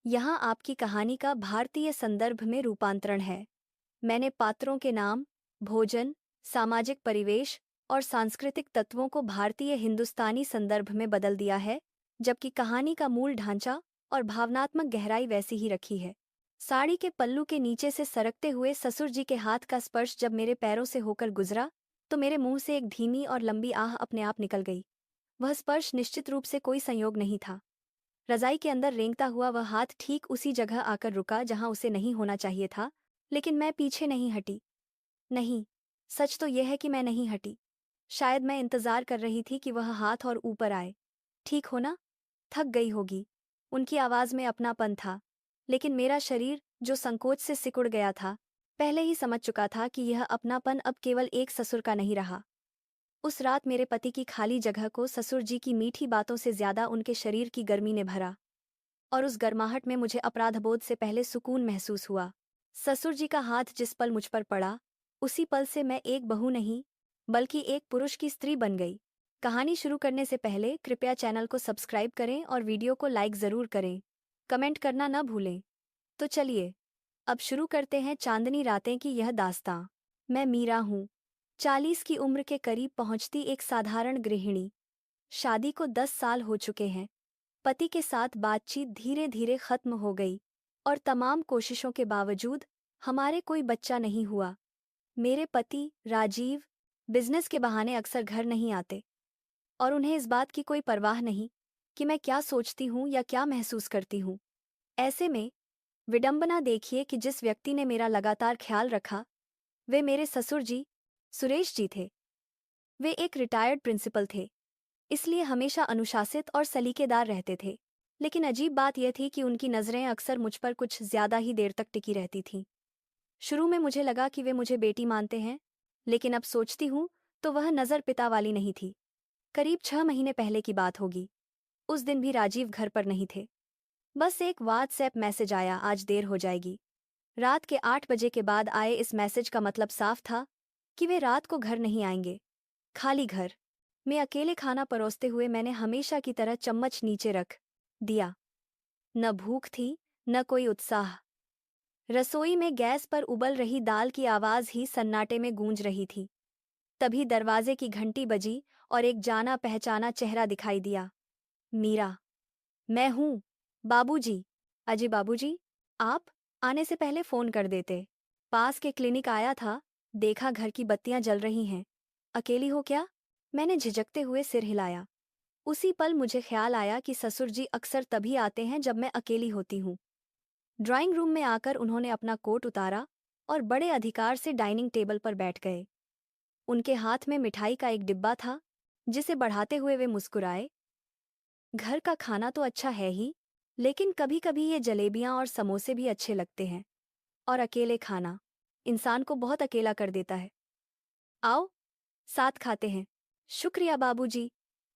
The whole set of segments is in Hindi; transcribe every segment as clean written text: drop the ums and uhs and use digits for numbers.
यहाँ आपकी कहानी का भारतीय संदर्भ में रूपांतरण है। मैंने पात्रों के नाम, भोजन, सामाजिक परिवेश और सांस्कृतिक तत्वों को भारतीय हिंदुस्तानी संदर्भ में बदल दिया है, जबकि कहानी का मूल ढांचा और भावनात्मक गहराई वैसी ही रखी है। साड़ी के पल्लू के नीचे से सरकते हुए ससुर जी के हाथ का स्पर्श जब मेरे पैरों से होकर गुजरा, तो मेरे मुंह से एक धीमी और लंबी आह अपने आप निकल गई। वह स्पर्श निश्चित रूप से कोई संयोग नहीं था। रजाई के अंदर रेंगता हुआ वह हाथ ठीक उसी जगह आकर रुका जहां उसे नहीं होना चाहिए था, लेकिन मैं पीछे नहीं हटी। नहीं, सच तो यह है कि मैं नहीं हटी। शायद मैं इंतजार कर रही थी कि वह हाथ और ऊपर आए। ठीक हो ना? थक गई होगी। उनकी आवाज में अपनापन था, लेकिन मेरा शरीर, जो संकोच से सिकुड़ गया था, पहले ही समझ चुका था कि यह अपनापन अब केवल एक ससुर का नहीं रहा। उस रात मेरे पति की खाली जगह को ससुर जी की मीठी बातों से ज्यादा उनके शरीर की गर्मी ने भरा, और उस गर्माहट में मुझे अपराधबोध से पहले सुकून महसूस हुआ। ससुर जी का हाथ जिस पल मुझ पर पड़ा, उसी पल से मैं एक बहू नहीं, बल्कि एक पुरुष की स्त्री बन गई। कहानी शुरू करने से पहले कृपया चैनल को सब्सक्राइब करें और वीडियो को लाइक ज़रूर करें। कमेंट करना न भूलें। तो चलिए, अब शुरू करते हैं चांदनी रातें की यह दास्तां। मैं मीरा हूँ, 40 की उम्र के करीब पहुंचती एक साधारण गृहिणी। शादी को 10 साल हो चुके हैं। पति के साथ बातचीत धीरे धीरे खत्म हो गई, और तमाम कोशिशों के बावजूद हमारे कोई बच्चा नहीं हुआ। मेरे पति राजीव बिजनेस के बहाने अक्सर घर नहीं आते, और उन्हें इस बात की कोई परवाह नहीं कि मैं क्या सोचती हूँ या क्या महसूस करती हूँ। ऐसे में विडंबना देखिए कि जिस व्यक्ति ने मेरा लगातार ख्याल रखा, वे मेरे ससुर जी, सुरेश जी थे। वे एक रिटायर्ड प्रिंसिपल थे, इसलिए हमेशा अनुशासित और सलीकेदार रहते थे। लेकिन अजीब बात यह थी कि उनकी नज़रें अक्सर मुझ पर कुछ ज्यादा ही देर तक टिकी रहती थीं। शुरू में मुझे लगा कि वे मुझे बेटी मानते हैं, लेकिन अब सोचती हूँ तो वह नज़र पिता वाली नहीं थी। करीब 6 महीने पहले की बात होगी। उस दिन भी राजीव घर पर नहीं थे। बस एक व्हाट्सएप मैसेज आया, आज देर हो जाएगी। रात के 8 बजे के बाद आए इस मैसेज का मतलब साफ था कि वे रात को घर नहीं आएंगे। खाली घर में अकेले खाना परोसते हुए मैंने हमेशा की तरह चम्मच नीचे रख दिया। न भूख थी, न कोई उत्साह। रसोई में गैस पर उबल रही दाल की आवाज ही सन्नाटे में गूंज रही थी। तभी दरवाजे की घंटी बजी और एक जाना पहचाना चेहरा दिखाई दिया। मीरा। मैं हूँ, बाबूजी। अजय बाबूजी, आप आने से पहले फोन कर देते। पास के क्लिनिक आया था, देखा घर की बत्तियां जल रही हैं। अकेली हो क्या? मैंने झिझकते हुए सिर हिलाया। उसी पल मुझे ख्याल आया कि ससुर जी अक्सर तभी आते हैं जब मैं अकेली होती हूँ। ड्राइंग रूम में आकर उन्होंने अपना कोट उतारा और बड़े अधिकार से डाइनिंग टेबल पर बैठ गए। उनके हाथ में मिठाई का एक डिब्बा था, जिसे बढ़ाते हुए वे मुस्कुराए। घर का खाना तो अच्छा है ही, लेकिन कभी कभी ये जलेबियां और समोसे भी अच्छे लगते हैं। और अकेले खाना इंसान को बहुत अकेला कर देता है। आओ, साथ खाते हैं। शुक्रिया बाबूजी।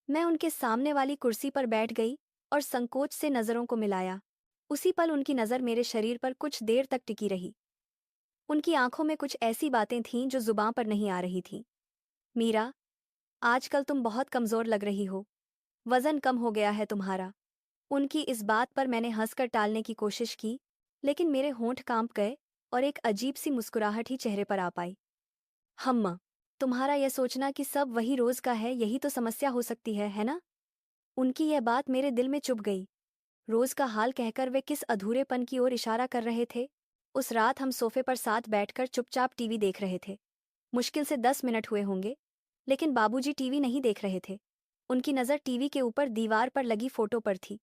मैं उनके सामने वाली कुर्सी पर बैठ गई और संकोच से नजरों को मिलाया। उसी पल उनकी नजर मेरे शरीर पर कुछ देर तक टिकी रही। उनकी आंखों में कुछ ऐसी बातें थीं जो जुबां पर नहीं आ रही थीं। मीरा, आजकल तुम बहुत कमजोर लग रही हो। वजन कम हो गया है तुम्हारा। उनकी इस बात पर मैंने हंसकर टालने की कोशिश की, लेकिन मेरे होंठ कांप गए और एक अजीब सी मुस्कुराहट ही चेहरे पर आ पाई। हम्मा, तुम्हारा यह सोचना कि सब वही रोज का है, यही तो समस्या हो सकती है ना? उनकी यह बात मेरे दिल में चुभ गई। रोज का हाल कहकर वे किस अधूरेपन की ओर इशारा कर रहे थे। उस रात हम सोफे पर साथ बैठकर चुपचाप टीवी देख रहे थे। मुश्किल से 10 मिनट हुए होंगे, लेकिन बाबूजी टीवी नहीं देख रहे थे। उनकी नज़र टीवी के ऊपर दीवार पर लगी फोटो पर थी।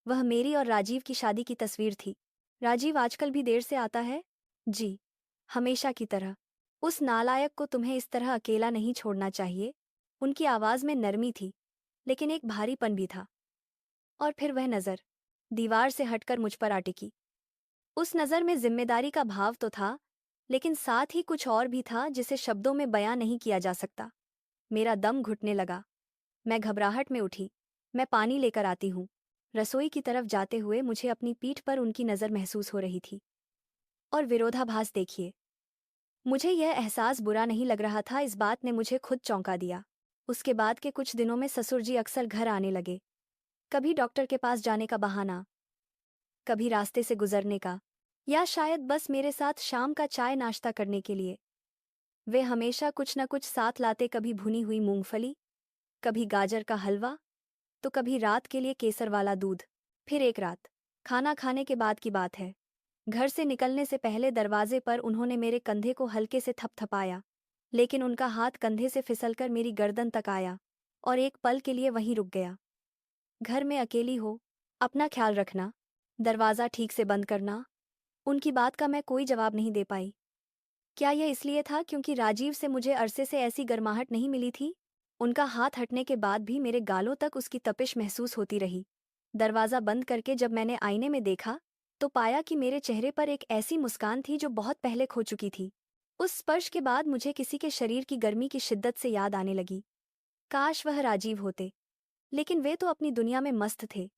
वह मेरी और राजीव की शादी की तस्वीर थी। राजीव आजकल भी देर से आता है? जी, हमेशा की तरह। उस नालायक को तुम्हें इस तरह अकेला नहीं छोड़ना चाहिए। उनकी आवाज में नरमी थी, लेकिन एक भारीपन भी था। और फिर वह नज़र दीवार से हटकर मुझ पर आ टिकी। उस नज़र में जिम्मेदारी का भाव तो था, लेकिन साथ ही कुछ और भी था जिसे शब्दों में बयां नहीं किया जा सकता। मेरा दम घुटने लगा। मैं घबराहट में उठी। मैं पानी लेकर आती हूँ। रसोई की तरफ जाते हुए मुझे अपनी पीठ पर उनकी नज़र महसूस हो रही थी। और विरोधाभास देखिए। मुझे यह एहसास बुरा नहीं लग रहा था, इस बात ने मुझे खुद चौंका दिया। उसके बाद के कुछ दिनों में ससुर जी अक्सर घर आने लगे। कभी डॉक्टर के पास जाने का बहाना, कभी रास्ते से गुजरने का, या शायद बस मेरे साथ शाम का चाय नाश्ता करने के लिए। वे हमेशा कुछ न कुछ साथ लाते, कभी भुनी हुई मूंगफली, कभी गाजर का हलवा, तो कभी रात के लिए केसर वाला दूध। फिर एक रात, खाना खाने के बाद की बात है, घर से निकलने से पहले दरवाजे पर उन्होंने मेरे कंधे को हल्के से थपथपाया, लेकिन उनका हाथ कंधे से फिसलकर मेरी गर्दन तक आया और एक पल के लिए वहीं रुक गया। घर में अकेली हो, अपना ख्याल रखना, दरवाज़ा ठीक से बंद करना। उनकी बात का मैं कोई जवाब नहीं दे पाई। क्या यह इसलिए था क्योंकि राजीव से मुझे अरसे से ऐसी गर्माहट नहीं मिली थी? उनका हाथ हटने के बाद भी मेरे गालों तक उसकी तपिश महसूस होती रही। दरवाज़ा बंद करके जब मैंने आईने में देखा, तो पाया कि मेरे चेहरे पर एक ऐसी मुस्कान थी जो बहुत पहले खो चुकी थी। उस स्पर्श के बाद मुझे किसी के शरीर की गर्मी की शिद्दत से याद आने लगी। काश वह राजीव होते, लेकिन वे तो अपनी दुनिया में मस्त थे।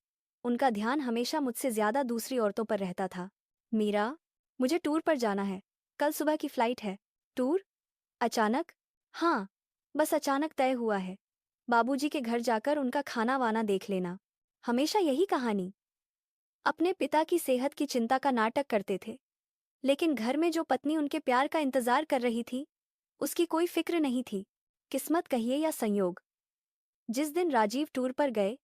उनका ध्यान हमेशा मुझसे ज्यादा दूसरी औरतों पर रहता था। मीरा, मुझे टूर पर जाना है, कल सुबह की फ्लाइट है। टूर? अचानक? हाँ, बस अचानक तय हुआ है। बाबूजी के घर जाकर उनका खाना वाना देख लेना। हमेशा यही कहानी। अपने पिता की सेहत की चिंता का नाटक करते थे, लेकिन घर में जो पत्नी उनके प्यार का इंतजार कर रही थी, उसकी कोई फिक्र नहीं थी। किस्मत कहिए या संयोग। जिस दिन राजीव टूर पर गए,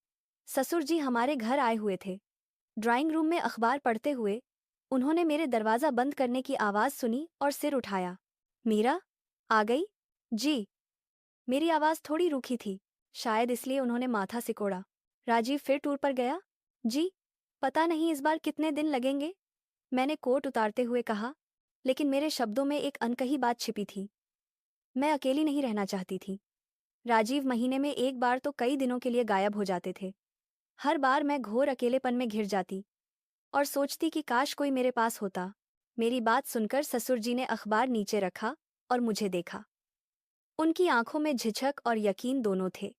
ससुर जी हमारे घर आए हुए थे। ड्राइंग रूम में अखबार पढ़ते हुए उन्होंने मेरे दरवाज़ा बंद करने की आवाज़ सुनी और सिर उठाया। मीरा, आ गई? जी। मेरी आवाज़ थोड़ी रूखी थी, शायद इसलिए उन्होंने माथा सिकोड़ा। राजीव फिर टूर पर गया? जी। पता नहीं इस बार कितने दिन लगेंगे, मैंने कोट उतारते हुए कहा, लेकिन मेरे शब्दों में एक अनकही बात छिपी थी। मैं अकेली नहीं रहना चाहती थी। राजीव महीने में एक बार तो कई दिनों के लिए गायब हो जाते थे। हर बार मैं घोर अकेलेपन में घिर जाती और सोचती कि काश कोई मेरे पास होता। मेरी बात सुनकर ससुर जी ने अखबार नीचे रखा और मुझे देखा। उनकी आंखों में झिझक और यकीन दोनों थे।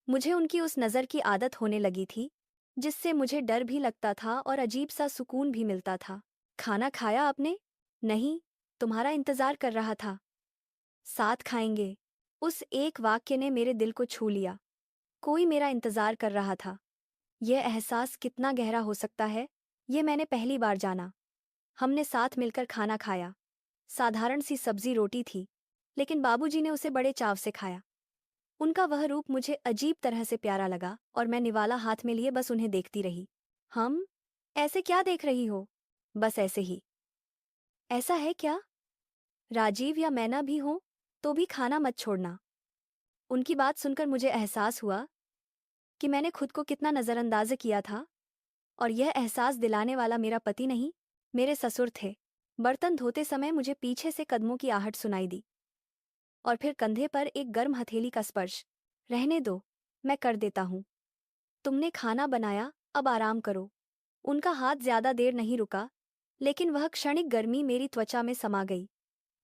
मुझे उनकी उस नज़र की आदत होने लगी थी, जिससे मुझे डर भी लगता था और अजीब सा सुकून भी मिलता था। खाना खाया आपने? नहीं, तुम्हारा इंतजार कर रहा था। साथ खाएंगे। उस एक वाक्य ने मेरे दिल को छू लिया। कोई मेरा इंतजार कर रहा था। यह एहसास कितना गहरा हो सकता है, ये मैंने पहली बार जाना। हमने साथ मिलकर खाना खाया। साधारण सी सब्जी रोटी थी, लेकिन बाबूजी ने उसे बड़े चाव से खाया। उनका वह रूप मुझे अजीब तरह से प्यारा लगा और मैं निवाला हाथ में लिए बस उन्हें देखती रही। हम? ऐसे क्या देख रही हो? बस ऐसे ही। ऐसा है क्या? राजीव या मैना भी हो, तो भी खाना मत छोड़ना। उनकी बात सुनकर मुझे एहसास हुआ कि मैंने खुद को कितना नज़रअंदाज किया था, और यह एहसास दिलाने वाला मेरा पति नहीं, मेरे ससुर थे। बर्तन धोते समय मुझे पीछे से कदमों की आहट सुनाई दी और फिर कंधे पर एक गर्म हथेली का स्पर्श। रहने दो, मैं कर देता हूँ। तुमने खाना बनाया, अब आराम करो। उनका हाथ ज्यादा देर नहीं रुका, लेकिन वह क्षणिक गर्मी मेरी त्वचा में समा गई।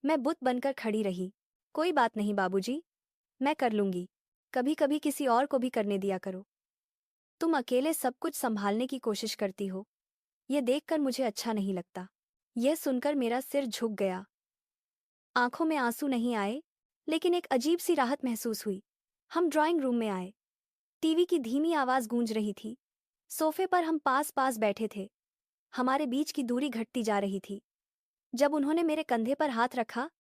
मैं बुत बनकर खड़ी रही। कोई बात नहीं बाबूजी, मैं कर लूंगी। कभी कभी किसी और को भी करने दिया करो। तुम अकेले सब कुछ संभालने की कोशिश करती हो, यह देखकर मुझे अच्छा नहीं लगता। यह सुनकर मेरा सिर झुक गया। आंखों में आंसू नहीं आए, लेकिन एक अजीब सी राहत महसूस हुई। हम ड्राइंग रूम में आए। टीवी की धीमी आवाज गूंज रही थी। सोफे पर हम पास पास बैठे थे। हमारे बीच की दूरी घटती जा रही थी। जब उन्होंने मेरे कंधे पर हाथ रखा,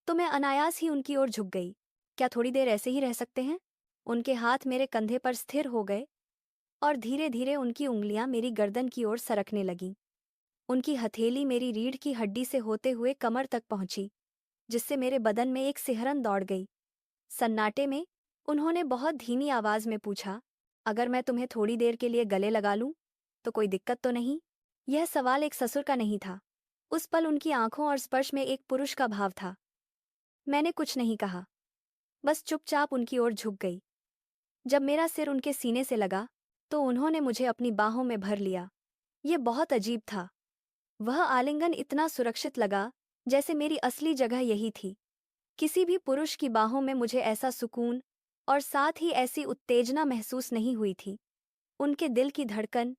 तो मैं अनायास ही उनकी ओर झुक गई। क्या थोड़ी देर ऐसे ही रह सकते हैं? उनके हाथ मेरे कंधे पर स्थिर हो गए और धीरे धीरे उनकी उंगलियां मेरी गर्दन की ओर सरकने लगीं। उनकी हथेली मेरी रीढ़ की हड्डी से होते हुए कमर तक पहुंची, जिससे मेरे बदन में एक सिहरन दौड़ गई। सन्नाटे में उन्होंने बहुत धीमी आवाज में पूछा, अगर मैं तुम्हें थोड़ी देर के लिए गले लगा लूं, तो कोई दिक्कत तो नहीं? यह सवाल एक ससुर का नहीं था। उस पल उनकी आंखों और स्पर्श में एक पुरुष का भाव था। मैंने कुछ नहीं कहा, बस चुपचाप उनकी ओर झुक गई। जब मेरा सिर उनके सीने से लगा, तो उन्होंने मुझे अपनी बाहों में भर लिया। यह बहुत अजीब था। वह आलिंगन इतना सुरक्षित लगा, जैसे मेरी असली जगह यही थी। किसी भी पुरुष की बाहों में मुझे ऐसा सुकून और साथ ही ऐसी उत्तेजना महसूस नहीं हुई थी। उनके दिल की धड़कन,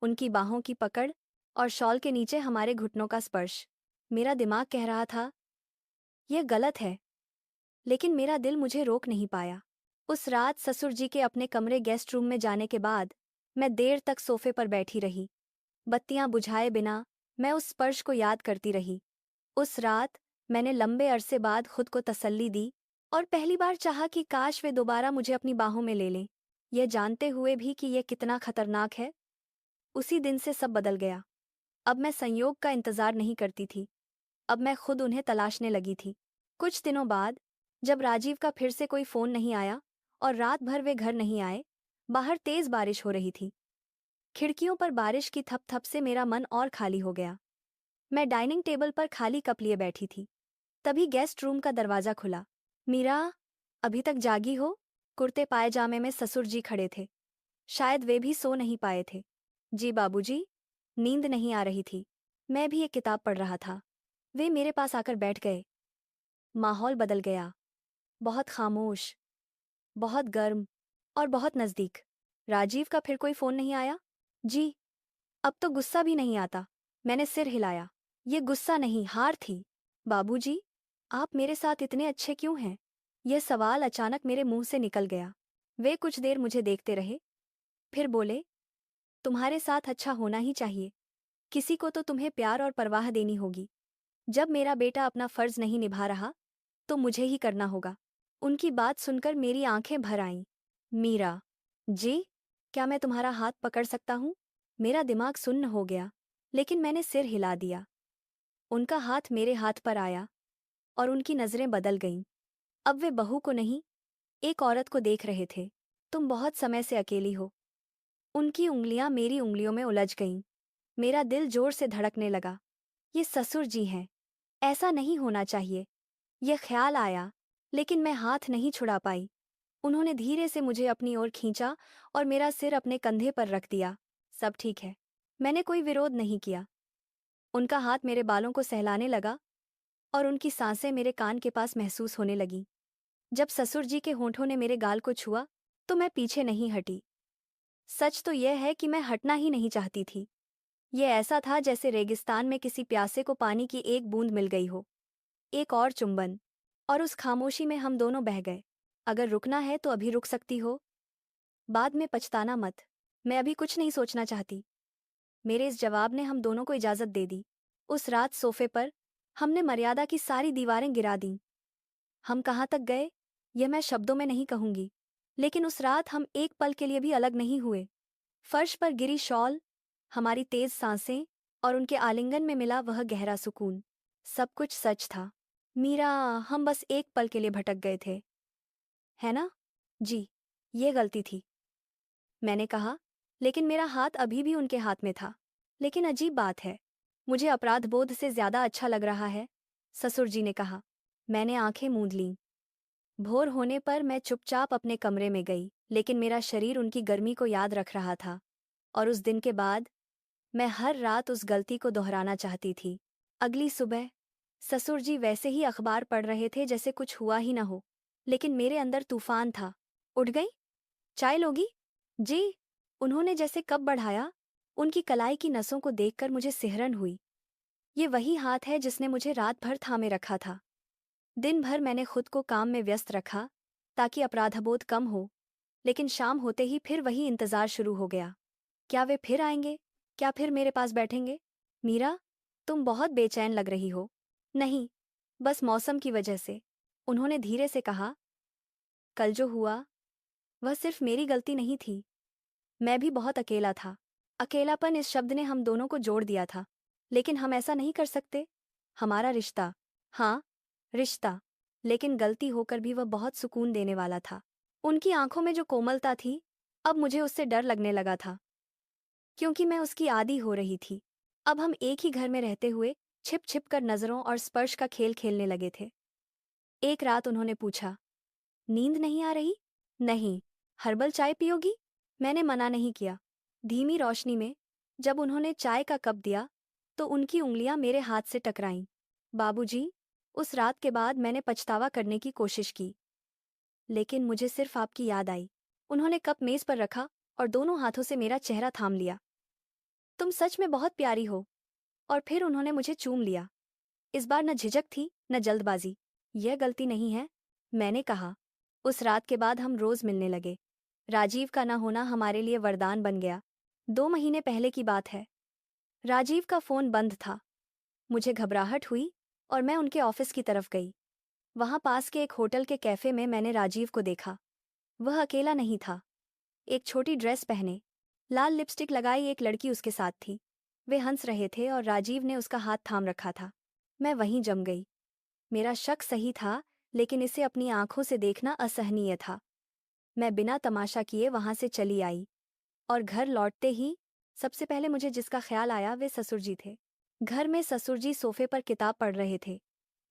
उनकी बाहों की पकड़ और शॉल के नीचे हमारे घुटनों का स्पर्श। मेरा दिमाग कह रहा था, यह गलत है, लेकिन मेरा दिल मुझे रोक नहीं पाया। उस रात ससुर जी के अपने कमरे गेस्ट रूम में जाने के बाद मैं देर तक सोफे पर बैठी रही। बत्तियां बुझाए बिना मैं उस स्पर्श को याद करती रही। उस रात मैंने लंबे अरसे बाद खुद को तसल्ली दी और पहली बार चाहा कि काश वे दोबारा मुझे अपनी बाहों में ले लें, यह जानते हुए भी कि यह कितना खतरनाक है। उसी दिन से सब बदल गया। अब मैं संयोग का इंतजार नहीं करती थी, अब मैं खुद उन्हें तलाशने लगी थी। कुछ दिनों बाद, जब राजीव का फिर से कोई फोन नहीं आया और रात भर वे घर नहीं आए, बाहर तेज बारिश हो रही थी। खिड़कियों पर बारिश की थप-थप से मेरा मन और खाली हो गया। मैं डाइनिंग टेबल पर खाली कप लिए बैठी थी। तभी गेस्ट रूम का दरवाजा खुला। मीरा, अभी तक जागी हो? कुर्ते पायजामे में ससुर जी खड़े थे। शायद वे भी सो नहीं पाए थे। जी बाबूजी। नींद नहीं आ रही थी। मैं भी एक किताब पढ़ रहा था। वे मेरे पास आकर बैठ गए। माहौल बदल गया। बहुत खामोश, बहुत गर्म और बहुत नजदीक। राजीव का फिर कोई फोन नहीं आया? जी। अब तो गुस्सा भी नहीं आता। मैंने सिर हिलाया। ये गुस्सा नहीं, हार थी। बाबूजी, आप मेरे साथ इतने अच्छे क्यों हैं? यह सवाल अचानक मेरे मुंह से निकल गया। वे कुछ देर मुझे देखते रहे, फिर बोले, तुम्हारे साथ अच्छा होना ही चाहिए। किसी को तो तुम्हें प्यार और परवाह देनी होगी। जब मेरा बेटा अपना फर्ज नहीं निभा रहा, तो मुझे ही करना होगा। उनकी बात सुनकर मेरी आंखें भर आईं। मीरा, जी, क्या मैं तुम्हारा हाथ पकड़ सकता हूँ? मेरा दिमाग सुन्न हो गया, लेकिन मैंने सिर हिला दिया। उनका हाथ मेरे हाथ पर आया और उनकी नजरें बदल गईं। अब वे बहू को नहीं, एक औरत को देख रहे थे। तुम बहुत समय से अकेली हो। उनकी उंगलियां मेरी उंगलियों में उलझ गईं। मेरा दिल जोर से धड़कने लगा। ये ससुर जी हैं। ऐसा नहीं होना चाहिए। यह ख्याल आया, लेकिन मैं हाथ नहीं छुड़ा पाई। उन्होंने धीरे से मुझे अपनी ओर खींचा और मेरा सिर अपने कंधे पर रख दिया। सब ठीक है। मैंने कोई विरोध नहीं किया। उनका हाथ मेरे बालों को सहलाने लगा और उनकी सांसें मेरे कान के पास महसूस होने लगीं। जब ससुर जी के होंठों ने मेरे गाल को छुआ, तो मैं पीछे नहीं हटी। सच तो यह है कि मैं हटना ही नहीं चाहती थी। यह ऐसा था जैसे रेगिस्तान में किसी प्यासे को पानी की एक बूंद मिल गई हो। एक और चुंबन, और उस खामोशी में हम दोनों बह गए। अगर रुकना है तो अभी रुक सकती हो। बाद में पछताना मत। मैं अभी कुछ नहीं सोचना चाहती। मेरे इस जवाब ने हम दोनों को इजाजत दे दी। उस रात सोफे पर हमने मर्यादा की सारी दीवारें गिरा दीं। हम कहाँ तक गए, यह मैं शब्दों में नहीं कहूंगी, लेकिन उस रात हम एक पल के लिए भी अलग नहीं हुए। फर्श पर गिरी शॉल, हमारी तेज सांसें और उनके आलिंगन में मिला वह गहरा सुकून, सब कुछ सच था। मीरा, हम बस एक पल के लिए भटक गए थे, है ना? जी, ये गलती थी, मैंने कहा, लेकिन मेरा हाथ अभी भी उनके हाथ में था। लेकिन अजीब बात है, मुझे अपराध बोध से ज्यादा अच्छा लग रहा है, ससुर जी ने कहा। मैंने आंखें मूंद लीं। भोर होने पर मैं चुपचाप अपने कमरे में गई, लेकिन मेरा शरीर उनकी गर्मी को याद रख रहा था। और उस दिन के बाद मैं हर रात उस गलती को दोहराना चाहती थी। अगली सुबह ससुर जी वैसे ही अखबार पढ़ रहे थे जैसे कुछ हुआ ही न हो, लेकिन मेरे अंदर तूफान था। उठ गई? चाय लोगी? जी। उन्होंने जैसे कब बढ़ाया। उनकी कलाई की नसों को देखकर मुझे सिहरन हुई। ये वही हाथ है जिसने मुझे रात भर थामे रखा था। दिन भर मैंने खुद को काम में व्यस्त रखा ताकि अपराधबोध कम हो, लेकिन शाम होते ही फिर वही इंतजार शुरू हो गया। क्या वे फिर आएंगे? क्या फिर मेरे पास बैठेंगे? मीरा, तुम बहुत बेचैन लग रही हो। नहीं, बस मौसम की वजह से, उन्होंने धीरे से कहा। कल जो हुआ, वह सिर्फ मेरी गलती नहीं थी। मैं भी बहुत अकेला था। अकेलापन इस शब्द ने हम दोनों को जोड़ दिया था। लेकिन हम ऐसा नहीं कर सकते। हमारा रिश्ता, हाँ, रिश्ता, लेकिन गलती होकर भी वह बहुत सुकून देने वाला था। उनकी आंखों में जो कोमलता थी, अब मुझे उससे डर लगने लगा था, क्योंकि मैं उसकी आदी हो रही थी। अब हम एक ही घर में रहते हुए छिप छिप कर नजरों और स्पर्श का खेल खेलने लगे थे। एक रात उन्होंने पूछा, नींद नहीं आ रही? नहीं। हर्बल चाय पियोगी? मैंने मना नहीं किया। धीमी रोशनी में जब उन्होंने चाय का कप दिया, तो उनकी उंगलियां मेरे हाथ से टकराईं। बाबूजी, उस रात के बाद मैंने पछतावा करने की कोशिश की, लेकिन मुझे सिर्फ आपकी याद आई। उन्होंने कप मेज पर रखा और दोनों हाथों से मेरा चेहरा थाम लिया। तुम सच में बहुत प्यारी हो। और फिर उन्होंने मुझे चूम लिया। इस बार न झिझक थी न जल्दबाजी। यह गलती नहीं है, मैंने कहा। उस रात के बाद हम रोज मिलने लगे। राजीव का न होना हमारे लिए वरदान बन गया। 2 महीने पहले की बात है। राजीव का फोन बंद था। मुझे घबराहट हुई और मैं उनके ऑफिस की तरफ गई। वहां पास के एक होटल के कैफे में मैंने राजीव को देखा। वह अकेला नहीं था। एक छोटी ड्रेस पहने, लाल लिपस्टिक लगाई एक लड़की उसके साथ थी। वे हंस रहे थे और राजीव ने उसका हाथ थाम रखा था। मैं वहीं जम गई। मेरा शक सही था, लेकिन इसे अपनी आंखों से देखना असहनीय था। मैं बिना तमाशा किए वहां से चली आई और घर लौटते ही सबसे पहले मुझे जिसका ख्याल आया वे ससुर जी थे। घर में ससुर जी सोफे पर किताब पढ़ रहे थे।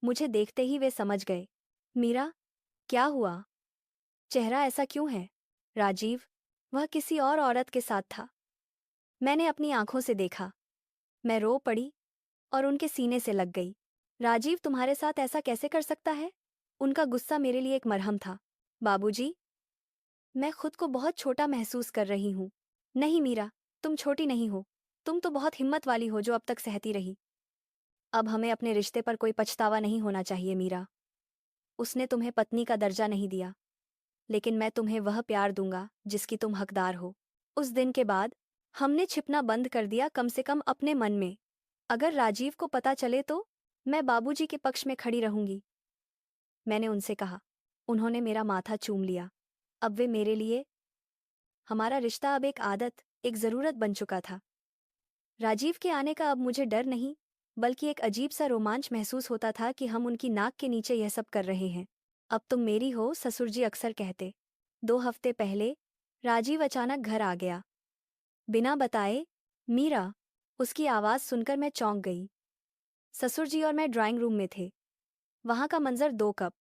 मुझे देखते ही वे समझ गए। मीरा, क्या हुआ? चेहरा ऐसा क्यों है? राजीव, वह किसी और औरत के साथ था। मैंने अपनी आंखों से देखा। मैं रो पड़ी और उनके सीने से लग गई। राजीव तुम्हारे साथ ऐसा कैसे कर सकता है? उनका गुस्सा मेरे लिए एक मरहम था। बाबूजी, मैं खुद को बहुत छोटा महसूस कर रही हूं। नहीं मीरा, तुम छोटी नहीं हो। तुम तो बहुत हिम्मत वाली हो जो अब तक सहती रही। अब हमें अपने रिश्ते पर कोई पछतावा नहीं होना चाहिए मीरा। उसने तुम्हें पत्नी का दर्जा नहीं दिया, लेकिन मैं तुम्हें वह प्यार दूंगा जिसकी तुम हकदार हो। उस दिन के बाद हमने छिपना बंद कर दिया, कम से कम अपने मन में। अगर राजीव को पता चले तो मैं बाबूजी के पक्ष में खड़ी रहूंगी, मैंने उनसे कहा। उन्होंने मेरा माथा चूम लिया। अब वे मेरे लिए, हमारा रिश्ता अब एक आदत, एक जरूरत बन चुका था। राजीव के आने का अब मुझे डर नहीं, बल्कि एक अजीब सा रोमांच महसूस होता था कि हम उनकी नाक के नीचे यह सब कर रहे हैं। अब तुम मेरी हो, ससुर जी अक्सर कहते। 2 हफ्ते पहले राजीव अचानक घर आ गया, बिना बताए। मीरा, उसकी आवाज सुनकर मैं चौंक गई। ससुर जी और मैं ड्राइंग रूम में थे। वहां का मंजर, 2 कप,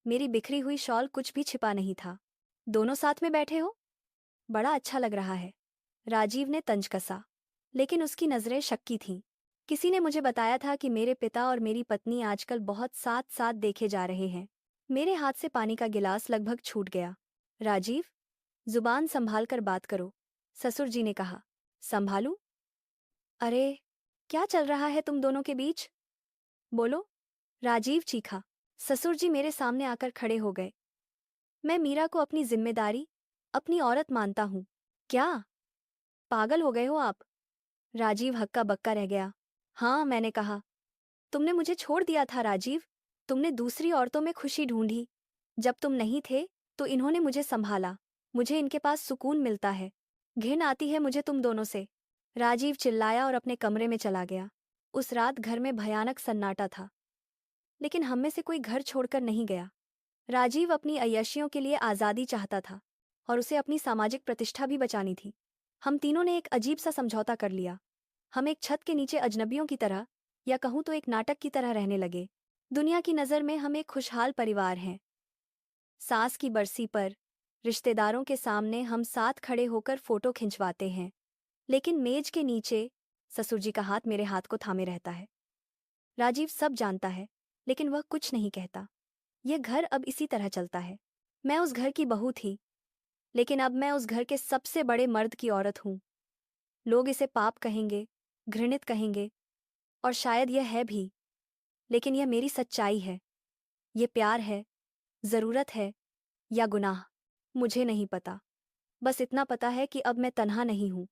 मेरी बिखरी हुई शॉल, कुछ भी छिपा नहीं था। दोनों साथ में बैठे हो? बड़ा अच्छा लग रहा है, राजीव ने तंज कसा, लेकिन उसकी नजरें शक्की थीं। किसी ने मुझे बताया था कि मेरे पिता और मेरी पत्नी आजकल बहुत साथ साथ देखे जा रहे हैं। मेरे हाथ से पानी का गिलास लगभग छूट गया। राजीव, जुबान संभाल कर बात करो, ससुर जी ने कहा। संभालू? अरे, क्या चल रहा है तुम दोनों के बीच? बोलो, राजीव चीखा। ससुर जी मेरे सामने आकर खड़े हो गए। मैं मीरा को अपनी जिम्मेदारी, अपनी औरत मानता हूं। क्या पागल हो गए हो आप? राजीव हक्का बक्का रह गया। हाँ, मैंने कहा। तुमने मुझे छोड़ दिया था राजीव। तुमने दूसरी औरतों में खुशी ढूंढी। जब तुम नहीं थे तो इन्होंने मुझे संभाला। मुझे इनके पास सुकून मिलता है। घिन आती है मुझे तुम दोनों से। राजीव चिल्लाया और अपने कमरे में चला गया। उस रात घर में भयानक सन्नाटा था, लेकिन हम में से कोई घर छोड़कर नहीं गया। राजीव अपनी अय्याशियों के लिए आज़ादी चाहता था और उसे अपनी सामाजिक प्रतिष्ठा भी बचानी थी। हम तीनों ने एक अजीब सा समझौता कर लिया। हम एक छत के नीचे अजनबियों की तरह, या कहूं तो एक नाटक की तरह रहने लगे। दुनिया की नज़र में हम एक खुशहाल परिवार हैं। सास की बरसी पर रिश्तेदारों के सामने हम साथ खड़े होकर फोटो खिंचवाते हैं, लेकिन मेज के नीचे ससुर जी का हाथ मेरे हाथ को थामे रहता है। राजीव सब जानता है, लेकिन वह कुछ नहीं कहता। यह घर अब इसी तरह चलता है। मैं उस घर की बहू थी, लेकिन अब मैं उस घर के सबसे बड़े मर्द की औरत हूं। लोग इसे पाप कहेंगे, घृणित कहेंगे, और शायद यह है भी, लेकिन यह मेरी सच्चाई है। ये प्यार है, जरूरत है, या गुनाह, मुझे नहीं पता। बस इतना पता है कि अब मैं तन्हा नहीं हूं।